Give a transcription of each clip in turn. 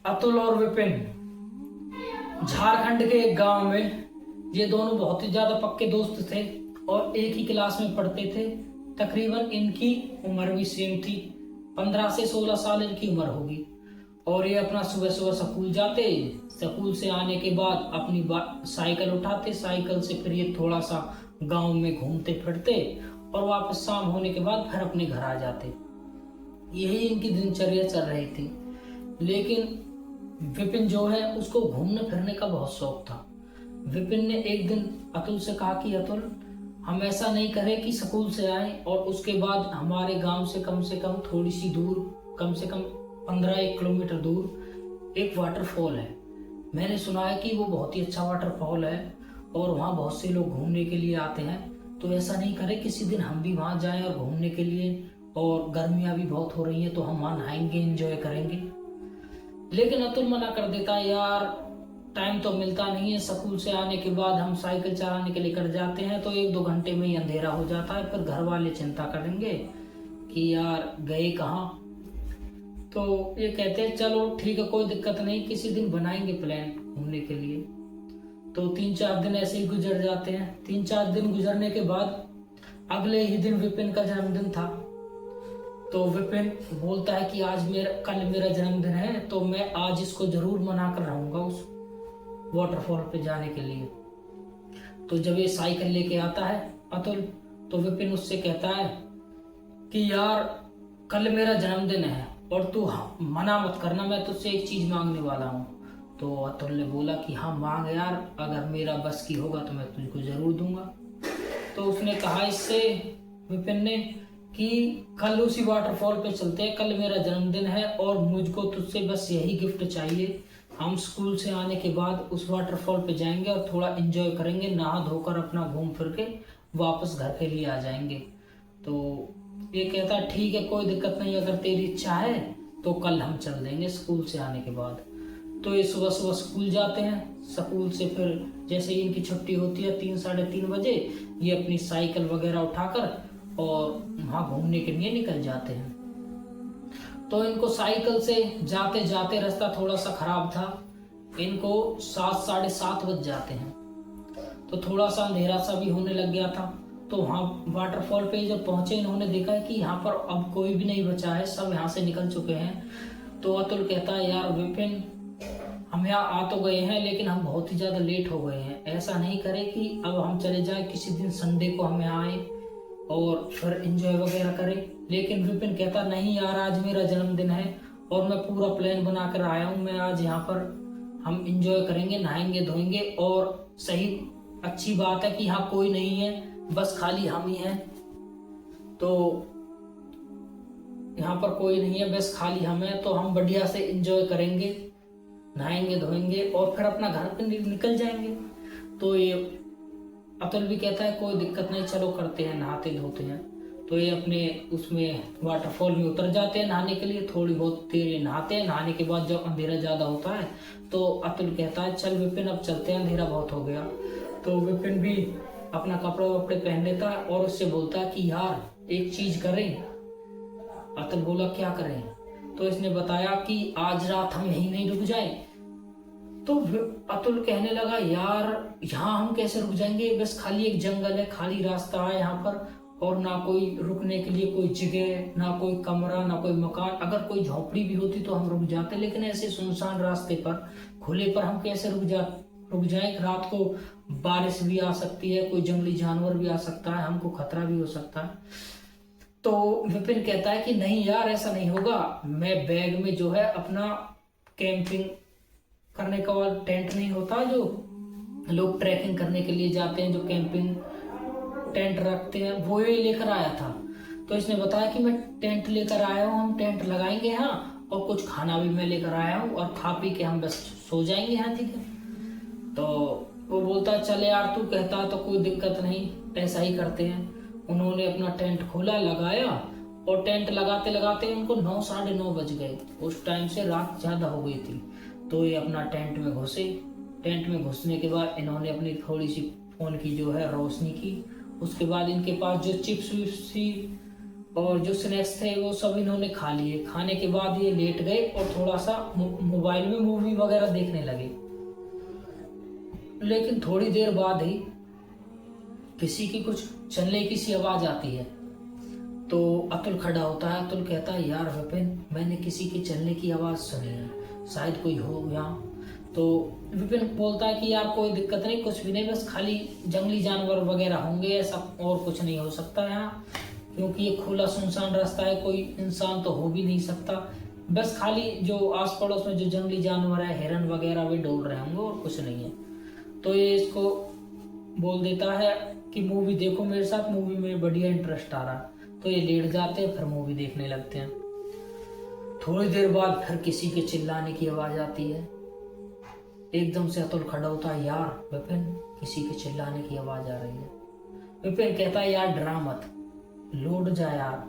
अतुल और विपिन झारखंड के एक गांव में ये दोनों बहुत ही ज्यादा पक्के दोस्त थे और एक ही क्लास में पढ़ते थे। तकरीबन इनकी उम्र भी सेम थी, 15 से 16 साल इनकी उम्र होगी। और ये अपना सुबह सुबह स्कूल जाते, स्कूल से आने के बाद अपनी साइकिल उठाते, साइकिल से फिर ये थोड़ा सा गांव में घूमते फिरते और वापस शाम होने के बाद फिर अपने घर आ जाते। यही इनकी दिनचर्या चल रही थी। लेकिन विपिन जो है उसको घूमने फिरने का बहुत शौक था। विपिन ने एक दिन अतुल से कहा कि अतुल, हम ऐसा नहीं करें कि स्कूल से आए और उसके बाद हमारे गांव से कम थोड़ी सी दूर, कम से कम 15-1 किलोमीटर दूर एक वाटरफॉल है। मैंने सुना है कि वो बहुत ही अच्छा वाटरफॉल है और वहाँ बहुत से लोग घूमने के लिए आते हैं। तो ऐसा नहीं करें, किसी दिन हम भी वहाँ जाएं और घूमने के लिए, और गर्मियाँ भी बहुत हो रही हैं तो हम वहाँ नहाएंगे, एंजॉय करेंगे। लेकिन अतुल मना कर देता है, यार टाइम तो मिलता नहीं है, स्कूल से आने के बाद हम साइकिल चलाने के लिए कर जाते हैं तो 1-2 घंटे में ही अंधेरा हो जाता है, फिर घर वाले चिंता करेंगे कि यार गए कहाँ। तो ये कहते हैं चलो ठीक है, कोई दिक्कत नहीं, किसी दिन बनाएंगे प्लान घूमने के लिए। तो 3-4 दिन ऐसे ही गुजर जाते हैं। 3-4 दिन गुजरने के बाद अगले ही दिन विपिन का जन्मदिन था। तो विपिन बोलता है कि कल मेरा जन्मदिन है तो मैं आज इसको जरूर मना कर रहूंगा उस वाटरफॉल पे जाने के लिए। तो जब ये साइकिल लेके आता है अतुल, तो विपिन उससे कहता है कि यार कल मेरा जन्मदिन है और तू मना मत करना, मैं तुझसे एक चीज मांगने वाला हूँ। तो अतुल ने बोला कि हाँ मांग यार, अगर मेरा बस की होगा तो मैं तुझको जरूर दूंगा। तो उसने कहा इससे विपिन ने कि कल उसी वाटरफॉल पे चलते हैं, कल मेरा जन्मदिन है और मुझको तुझसे बस यही गिफ्ट चाहिए। हम स्कूल से आने के बाद उस वाटरफॉल पे जाएंगे और थोड़ा एंजॉय करेंगे, नहा धोकर अपना घूम फिर के वापस घर के लिए आ जाएंगे। तो ये कहता ठीक है, कोई दिक्कत नहीं, अगर तेरी इच्छा है तो कल हम चल देंगे स्कूल से आने के बाद। तो ये सुबह सुबह स्कूल जाते हैं। स्कूल से फिर जैसे ही इनकी छुट्टी होती है 3-3:30 बजे, ये अपनी साइकिल वगैरह उठाकर और वहाँ घूमने के लिए निकल जाते हैं। तो इनको साइकिल से जाते जाते रास्ता थोड़ा सा खराब था, इनको 7-7:30 बज जाते हैं। तो थोड़ा सा अंधेरा सा भी होने लग गया था। तो वहाँ वाटरफॉल पे जब पहुंचे, इन्होंने देखा है कि यहाँ पर अब कोई भी नहीं बचा है, सब यहाँ से निकल चुके हैं। तो अतुल कहता है यार विपिन, हम यहाँ आ तो गए हैं लेकिन हम बहुत ही ज्यादा लेट हो गए हैं, ऐसा नहीं करें कि अब हम चले जाएं, किसी दिन संडे को हम यहाँ आए और फिर एंजॉय वगैरह करें। लेकिन विपिन कहता नहीं यार, आज मेरा जन्मदिन है और मैं पूरा प्लान बना कर आया हूँ, मैं आज यहाँ पर हम एंजॉय करेंगे, नहाएंगे धोएंगे। और सही अच्छी बात है कि यहाँ कोई नहीं है, बस खाली हम ही हैं। तो यहाँ पर कोई नहीं है, बस खाली हम हैं, तो हम बढ़िया से एंजॉय करेंगे, नहाएंगे धोएंगे और फिर अपना घर पे निकल जाएंगे। तो ये अतुल भी कहता है कोई दिक्कत नहीं, चलो करते हैं, नहाते धोते हैं। तो ये अपने उसमें वाटरफॉल में उतर जाते हैं नहाने के लिए। थोड़ी बहुत देर नहाते हैं, नहाने के बाद जब अंधेरा ज्यादा होता है तो अतुल कहता है चल विपिन अब चलते हैं, अंधेरा बहुत हो गया। तो विपिन भी अपना कपड़े वपड़े पहन लेता है और उससे बोलता है कि यार एक चीज करें। अतुल बोला क्या करें? तो इसने बताया कि आज रात हम यहीं नहीं रुक जाए। तो अतुल कहने लगा यार यहाँ हम कैसे रुक जाएंगे, बस खाली एक जंगल है, खाली रास्ता है यहाँ पर, और ना कोई रुकने के लिए कोई जगह, ना कोई कमरा, ना कोई मकान। अगर कोई झोपड़ी भी होती तो हम रुक जाते, लेकिन ऐसे सुनसान रास्ते पर, खुले पर हम कैसे रुक जाएं? रात को बारिश भी आ सकती है, कोई जंगली जानवर भी आ सकता है, हमको खतरा भी हो सकता है। तो विपिन कहता है कि नहीं यार ऐसा नहीं होगा, मैं बैग में जो है अपना कैंपिंग करने का वाला टेंट नहीं होता जो लोग ट्रैकिंग करने के लिए जाते हैं, जो कैंपिंग टेंट रखते हैं, वो ही लेकर आया था। तो इसने बताया कि मैं टेंट लेकर आया हूँ, हम टेंट लगाएंगे यहाँ और कुछ खाना भी मैं लेकर आया हूँ और खा पी के हम बस सो जाएंगे यहाँ, ठीक है। तो वो बोलता है चले यार, तू कहता है तो कोई दिक्कत नहीं, ऐसा ही करते हैं। उन्होंने अपना टेंट खोला, लगाया और टेंट लगाते लगाते उनको 9-9:30 बज गए। उस टाइम से रात ज्यादा हो गई थी। तो ये अपना टेंट में घुसे। टेंट में घुसने के बाद इन्होंने अपनी थोड़ी सी फोन की जो है रोशनी की। उसके बाद इनके पास जो चिप्स विप्स थी और जो स्नैक्स थे वो सब इन्होंने खा लिए। खाने के बाद ये लेट गए और थोड़ा सा मोबाइल में मूवी वगैरह देखने लगे। लेकिन थोड़ी देर बाद ही किसी की कुछ चलने की सी आवाज आती है। तो अतुल खड़ा होता है। अतुल कहता है, यार विपिन, मैंने किसी के चलने की आवाज सुनी है, शायद कोई हो यहाँ। तो विपिन बोलता है कि यार कोई दिक्कत नहीं, कुछ भी नहीं, बस खाली जंगली जानवर वगैरह होंगे, ऐसा और कुछ नहीं हो सकता यहाँ, क्योंकि ये खुला सुनसान रास्ता है, कोई इंसान तो हो भी नहीं सकता, बस खाली जो आस पड़ोस में जो जंगली जानवर है, हिरन वगैरह, वे डोल रहे होंगे और कुछ नहीं है। तो ये इसको बोल देता है कि मूवी देखो मेरे साथ, मूवी में बढ़िया इंटरेस्ट आ रहा है। तो ये लेट जाते हैं, फिर मूवी देखने लगते हैं। थोड़ी देर बाद फिर किसी के चिल्लाने की आवाज आती है। एकदम से अतुल खड़ा होता है, यार विपिन, किसी के चिल्लाने की आवाज आ रही है। विपिन कहता है, यार डरा मत, लौट जा यार,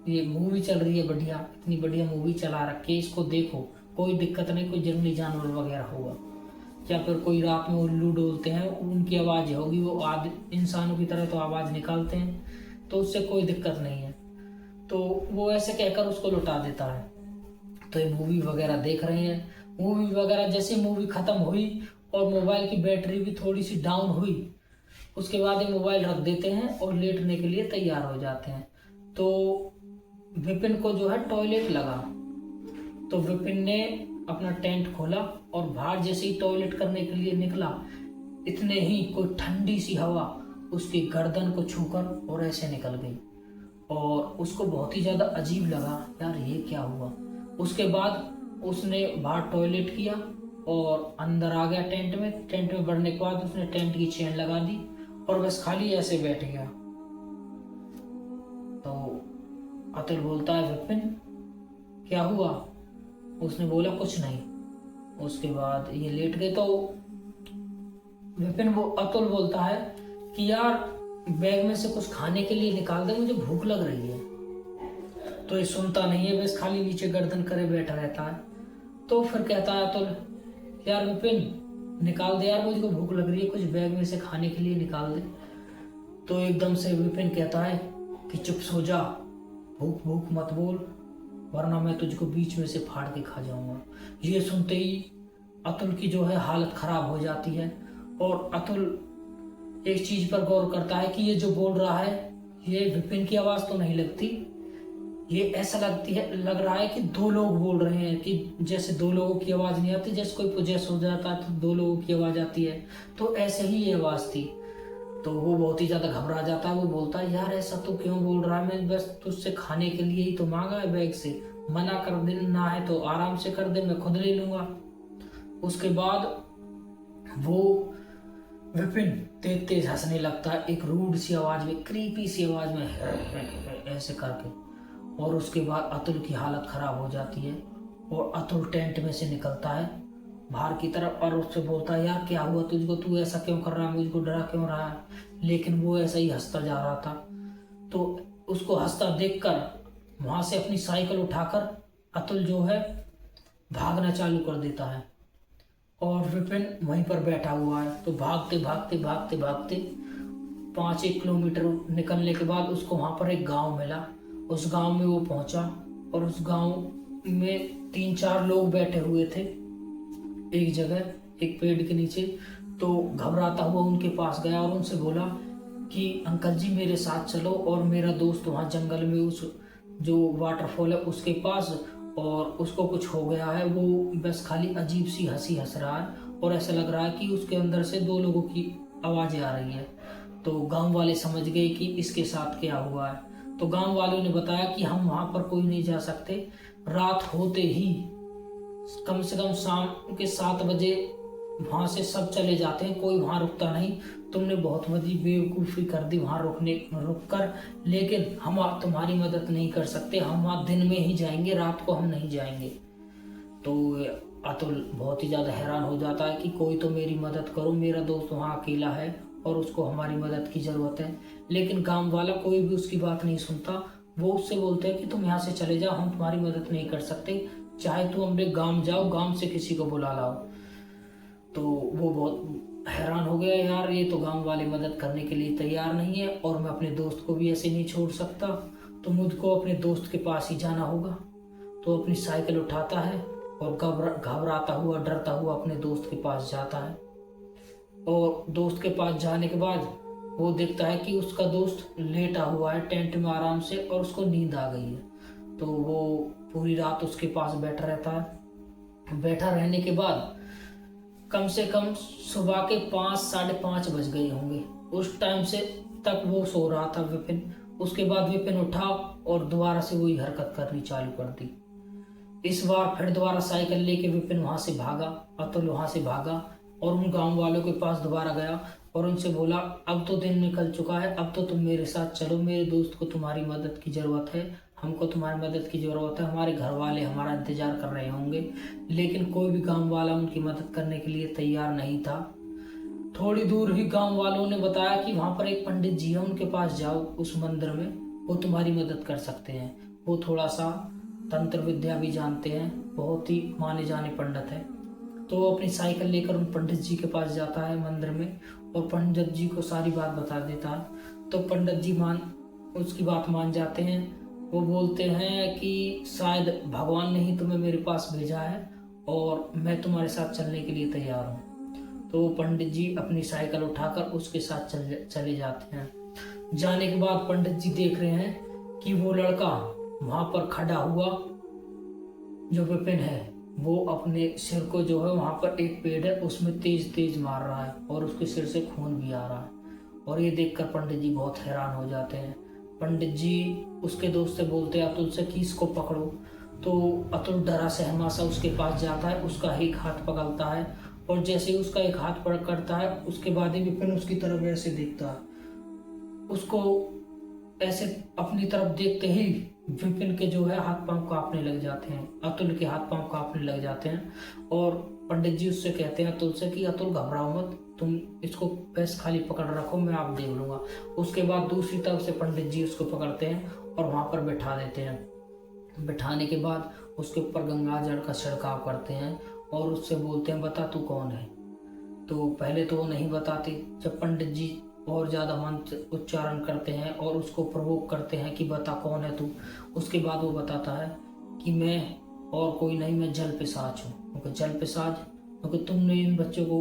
ये मूवी चल रही है बढ़िया, इतनी बढ़िया मूवी चला रखी है, इसको देखो, कोई दिक्कत नहीं, कोई जंगली जानवर वगैरह होगा, या फिर कोई रात में उल्लू डोलते हैं, उनकी आवाज होगी, वो आदि इंसानों की तरह तो आवाज निकालते हैं, तो उससे कोई दिक्कत नहीं है। तो वो ऐसे कहकर उसको लौटा देता है। तो ये मूवी वगैरह देख रहे हैं। मूवी वगैरह जैसे मूवी खत्म हुई और मोबाइल की बैटरी भी थोड़ी सी डाउन हुई, उसके बाद ये मोबाइल रख देते हैं और लेटने के लिए तैयार हो जाते हैं। तो विपिन को जो है टॉयलेट लगा, तो विपिन ने अपना टेंट खोला और बाहर जैसे ही टॉयलेट करने के लिए निकला, इतने ही कोई ठंडी सी हवा उसकी गर्दन को छूकर और ऐसे निकल गई, और उसको बहुत ही ज्यादा अजीब लगा, यार ये क्या हुआ। उसके बाद उसने बाहर टॉयलेट किया और अंदर आ गया टेंट में। टेंट में बढ़ने के बाद उसने टेंट की चेन लगा दी और बस खाली ऐसे बैठ गया। तो अतुल बोलता है, विपिन क्या हुआ? उसने बोला, कुछ नहीं। उसके बाद ये लेट गए। तो विपिन अतुल बोलता है कि यार बैग में से कुछ खाने के लिए निकाल दे, मुझे भूख लग रही है। तो ये सुनता नहीं है, बस खाली नीचे गर्दन करे बैठा रहता है। तो फिर कहता है अतुल, यार विपिन निकाल दे यार, मुझको भूख लग रही है, कुछ बैग में से खाने के लिए निकाल दे। तो एकदम से विपिन कहता है कि चुप सो जा, भूख भूख मत बोल, वरना मैं तुझको बीच में से फाड़ के खा जाऊंगा। ये सुनते ही अतुल की जो है हालत खराब हो जाती है, और अतुल एक चीज पर गौर करता है कि ये जो बोल रहा है ये विपिन की आवाज तो नहीं लगती, ये ऐसा लग रहा है कि दो लोग बोल रहे हैं, कि जैसे दो लोगों की आवाज नहीं आती, जैसे कोई पोजेस हो जाता है तो दो लोगों की आवाज आती है, तो ऐसे ही ये आवाज थी। तो वो बहुत ही ज्यादा घबरा जाता है। वो बोलता है, यार ऐसा तो क्यों बोल रहा है, मैं बस तुझसे खाने के लिए ही तो मांगा है बैग से, मना कर देना है तो आराम से कर दे, मैं खुद ले लूंगा। उसके बाद वो विपिन तेज तेज हंसने लगता है, एक रूड सी आवाज में, क्रीपी सी आवाज में, ऐसे करके। और उसके बाद अतुल की हालत खराब हो जाती है और अतुल टेंट में से निकलता है बाहर की तरफ और उससे बोलता है, यार क्या हुआ तुझको, तू ऐसा क्यों कर रहा है, मुझको डरा क्यों रहा है। लेकिन वो ऐसा ही हंसता जा रहा था। तो उसको हंसता देखकर वहां से अपनी साइकिल उठाकर अतुल जो है भागना चालू कर देता है, और विपिन वहीं पर बैठा हुआ है। तो भागते भागते भागते भागते 5-1 किलोमीटर निकलने के बाद उसको वहां पर एक गांव मिला। उस गांव में वो पहुंचा और उस गांव में 3-4 लोग बैठे हुए थे एक जगह, एक पेड़ के नीचे। तो घबराता हुआ उनके पास गया और उनसे बोला कि अंकल जी मेरे साथ चलो, और मेरा दोस्त वहाँ जंगल में उस जो वाटरफॉल है उसके पास, और उसको कुछ हो गया है, वो बस खाली अजीब सी हंसी हंस रहा है और ऐसा लग रहा है कि उसके अंदर से 2 लोगों की आवाजें आ रही है। तो गांव वाले समझ गए कि इसके साथ क्या हुआ है। तो गांव वालों ने बताया कि हम वहां पर कोई नहीं जा सकते, रात होते ही कम से कम शाम के 7 बजे वहां से सब चले जाते हैं, कोई वहां रुकता नहीं। तुमने बहुत बड़ी बेवकूफ़ी कर दी वहां रुक कर, लेकिन हम तुम्हारी मदद नहीं कर सकते, हम वहां दिन में ही जाएंगे, रात को हम नहीं जाएंगे। तो अतुल बहुत ही ज़्यादा हैरान हो जाता है कि कोई तो मेरी मदद करो, मेरा दोस्त वहाँ अकेला है और उसको हमारी मदद की ज़रूरत है। लेकिन गांव वाला कोई भी उसकी बात नहीं सुनता। वो उससे बोलते हैं कि तुम यहाँ से चले जाओ, हम तुम्हारी मदद नहीं कर सकते, चाहे तुम अपने गांव जाओ, गांव से किसी को बुला लाओ। तो वो बहुत हैरान हो गया, यार ये तो गांव वाले मदद करने के लिए तैयार नहीं है और मैं अपने दोस्त को भी ऐसे नहीं छोड़ सकता। तो मुझको अपने दोस्त के पास ही जाना होगा। तो अपनी साइकिल उठाता है और घबराता हुआ डरता हुआ अपने दोस्त के पास जाता है। और दोस्त के पास जाने के बाद वो देखता है कि उसका दोस्त लेटा हुआ है टेंट में आराम से और उसको नींद आ गई है। तो वो पूरी रात उसके पास बैठा रहता है। बैठा रहने के बाद कम से कम सुबह के 5 साढ़े 5 बज गए होंगे। उस टाइम से तक वो सो रहा था विपिन। उसके बाद विपिन उठा और दोबारा से वही हरकत करनी चालू कर दी। इस बार फिर दोबारा साइकिल लेके विपिन वहां से भागा, अतुल वहां से भागा और उन गांव वालों के पास दोबारा गया और उनसे बोला, अब तो दिन निकल चुका है, अब तो तुम मेरे साथ चलो, मेरे दोस्त को तुम्हारी मदद की जरूरत है, हमको तुम्हारी मदद की जरूरत है, हमारे घर वाले हमारा इंतजार कर रहे होंगे। लेकिन कोई भी गांव वाला उनकी मदद करने के लिए तैयार नहीं था। थोड़ी दूर ही गांव वालों ने बताया कि वहां पर एक पंडित जी है, उनके पास जाओ, उस मंदिर में, वो तुम्हारी मदद कर सकते हैं। वो थोड़ा सा तंत्र विद्या भी जानते हैं, बहुत ही माने जाने पंडित है। तो वो अपनी साइकिल लेकर उन पंडित जी के पास जाता है मंदिर में और पंडित जी को सारी बात बता देता है। तो पंडित जी उसकी बात मान जाते हैं। वो बोलते हैं कि शायद भगवान ने ही तुम्हें मेरे पास भेजा है और मैं तुम्हारे साथ चलने के लिए तैयार हूँ। तो पंडित जी अपनी साइकिल उठाकर उसके साथ चले जाते हैं। जाने के बाद पंडित जी देख रहे हैं कि वो लड़का वहां पर खड़ा हुआ जो विपिन है, वो अपने सिर को जो है वहां पर एक पेड़ है उसमें तेज तेज मार रहा है और उसके सिर से खून भी आ रहा है। और ये देखकर पंडित जी बहुत हैरान हो जाते हैं। पंडित जी उसके दोस्त से बोलते हैं, अतुल से कि इसको पकड़ो। तो अतुल डरा सहमा सा उसके पास जाता है, उसका एक हाथ पकड़ता है और जैसे ही उसका एक हाथ पकड़ता है उसके बाद ही विपिन उसकी तरफ ऐसे देखता है। उसको ऐसे अपनी तरफ देखते ही विपिन के जो है हाथ पांव कांपने लग जाते हैं, अतुल के हाथ पांव कांपने लग जाते हैं। और पंडित जी उससे कहते हैं अतुल से कि अतुल घबराओ मत, तुम इसको बस खाली पकड़ रखो, मैं आप देख लूंगा। उसके बाद दूसरी तरफ से पंडित जी उसको पकड़ते हैं और वहां पर बैठा देते हैं। बिठाने के बाद उसके ऊपर गंगा जल का छिड़काव करते हैं और उससे बोलते हैं, बता तू कौन है। तो पहले तो वो नहीं बताते। जब पंडित जी और ज्यादा मंत्र उच्चारण करते हैं और उसको प्रवोक करते हैं कि बता कौन है तू, उसके बाद वो बताता है कि मैं और कोई नहीं, मैं जल पिशाच हूँ। क्योंकि जल पिशाच, क्योंकि तुमने इन बच्चों को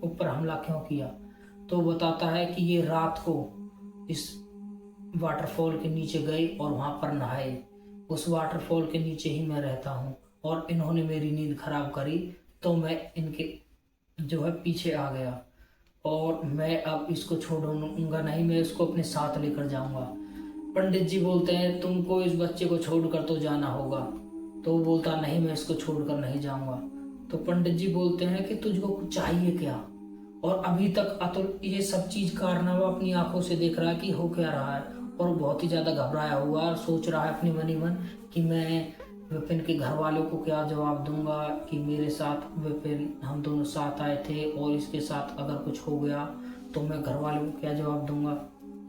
ऊपर हमला क्यों किया। तो बताता है कि ये रात को इस वाटरफॉल के नीचे गए और वहां पर नहाए, उस वाटरफॉल के नीचे ही मैं रहता हूँ और इन्होंने मेरी नींद खराब करी, तो मैं इनके जो है पीछे आ गया और मैं अब इसको छोड़ूंगा नहीं, मैं इसको अपने साथ लेकर जाऊंगा। पंडित जी बोलते हैं, तुमको इस बच्चे को छोड़कर तो जाना होगा। तो वो बोलता, नहीं मैं इसको छोड़कर नहीं जाऊंगा। तो पंडित जी बोलते हैं कि तुझको कुछ चाहिए क्या। और अभी तक अतुल ये सब चीज कारनामा अपनी आंखों से देख रहा है कि हो क्या रहा है और बहुत ही ज्यादा घबराया हुआ और सोच रहा है अपनी मनी मन कि मैं विपिन के घर वालों को क्या जवाब दूंगा कि मेरे साथ विपिन, हम दोनों साथ आए थे और इसके साथ अगर कुछ हो गया तो मैं घर वालों को क्या जवाब दूंगा।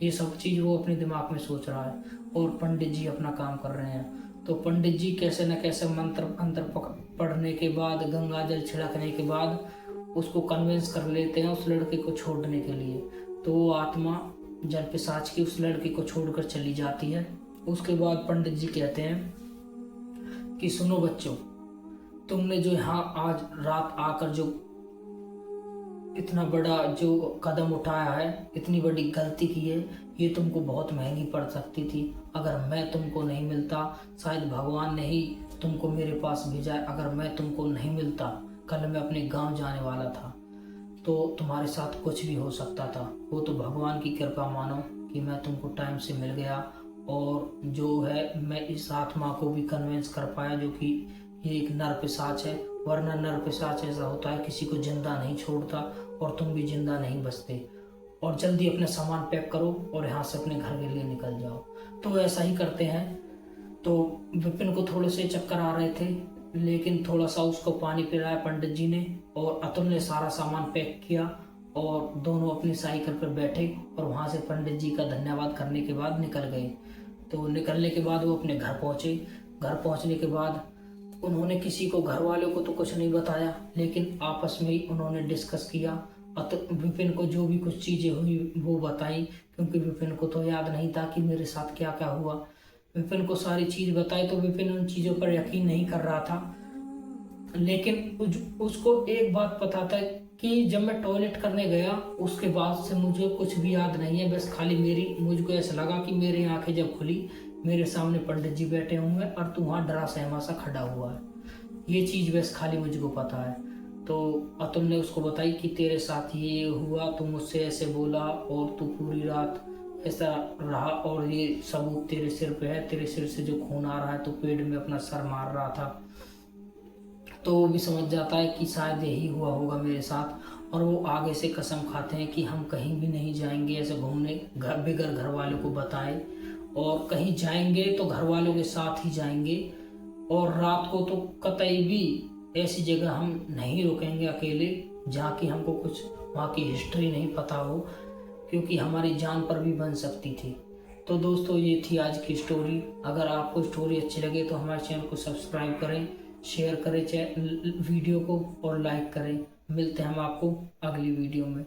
ये सब चीज वो अपने दिमाग में सोच रहा है और पंडित जी अपना काम कर रहे हैं। तो पंडित जी कैसे न कैसे मंत्र पढ़ने के बाद, गंगा जल छिड़कने के बाद उसको कन्विंस कर लेते हैं उस लड़के को छोड़ने के लिए। तो वो आत्मा जल पिशाच की उस लड़के को छोड़कर चली जाती है। उसके बाद पंडित जी कहते हैं कि सुनो बच्चों, तुमने जो यहाँ आज रात आकर जो इतना बड़ा जो कदम उठाया है, इतनी बड़ी गलती की है, ये तुमको बहुत महंगी पड़ सकती थी। अगर मैं तुमको नहीं मिलता, शायद भगवान ने ही तुमको मेरे पास भेजा है। अगर मैं तुमको नहीं मिलता, कल मैं अपने गांव जाने वाला था, तो तुम्हारे साथ कुछ भी हो सकता था। वो तो भगवान की कृपा मानो कि मैं तुमको टाइम से मिल गया और जो है मैं इस आत्मा को भी कन्विंस कर पाया जो कि ये एक नर पिशाच है। वरना नर पिशाच ऐसा होता है, किसी को जिंदा नहीं छोड़ता और तुम भी जिंदा नहीं बचते। और जल्दी अपने सामान पैक करो और यहाँ से अपने घर के लिए निकल जाओ। तो ऐसा ही करते हैं। तो विपिन को थोड़े से चक्कर आ रहे थे, लेकिन थोड़ा सा उसको पानी पिलाया पंडित जी ने और अतुल ने सारा सामान पैक किया और दोनों अपनी साइकिल पर बैठे और वहां से पंडित जी का धन्यवाद करने के बाद निकल गए। तो निकलने के बाद वो अपने घर पहुंचे। घर पहुंचने के बाद उन्होंने किसी को, घर वालों को तो कुछ नहीं बताया, लेकिन आपस में ही उन्होंने डिस्कस किया। विपिन को जो भी कुछ चीजें हुई वो बताई, क्योंकि विपिन को तो याद नहीं था कि मेरे साथ क्या क्या हुआ। विपिन को सारी चीज बताई तो विपिन उन चीजों पर यकीन नहीं कर रहा था। लेकिन उसको एक बात पता था कि जब मैं टॉयलेट करने गया उसके बाद से मुझे कुछ भी याद नहीं है, बस खाली मुझको ऐसा लगा कि मेरी आंखें जब खुली मेरे सामने पंडित जी बैठे हुए हैं और तू वहाँ डरा सहमा सा खड़ा हुआ है। ये चीज बस खाली मुझको पता है। तो अतुल ने उसको बताई कि तेरे साथ ये हुआ, तू मुझसे ऐसे बोला और तू पूरी रात ऐसा रहा और ये सबूत तेरे सिर पे है, तेरे सिर से जो खून आ रहा है, तो पेड़ में अपना सर मार रहा था। तो वो भी समझ जाता है कि शायद यही हुआ होगा मेरे साथ, और वो आगे से कसम खाते हैं कि हम कहीं भी नहीं जाएंगे ऐसे घूमने बगैर घर वालों को बताए, और कहीं जाएंगे तो घर वालों के साथ ही जाएंगे, और रात को तो कतई भी ऐसी जगह हम नहीं रुकेंगे अकेले जहाँ की हमको कुछ वहाँ की हिस्ट्री नहीं पता हो, क्योंकि हमारी जान पर भी बन सकती थी। तो दोस्तों ये थी आज की स्टोरी। अगर आपको स्टोरी अच्छी लगे तो हमारे चैनल को सब्सक्राइब करें, शेयर करें वीडियो को और लाइक करें। मिलते हैं हम आपको अगली वीडियो में।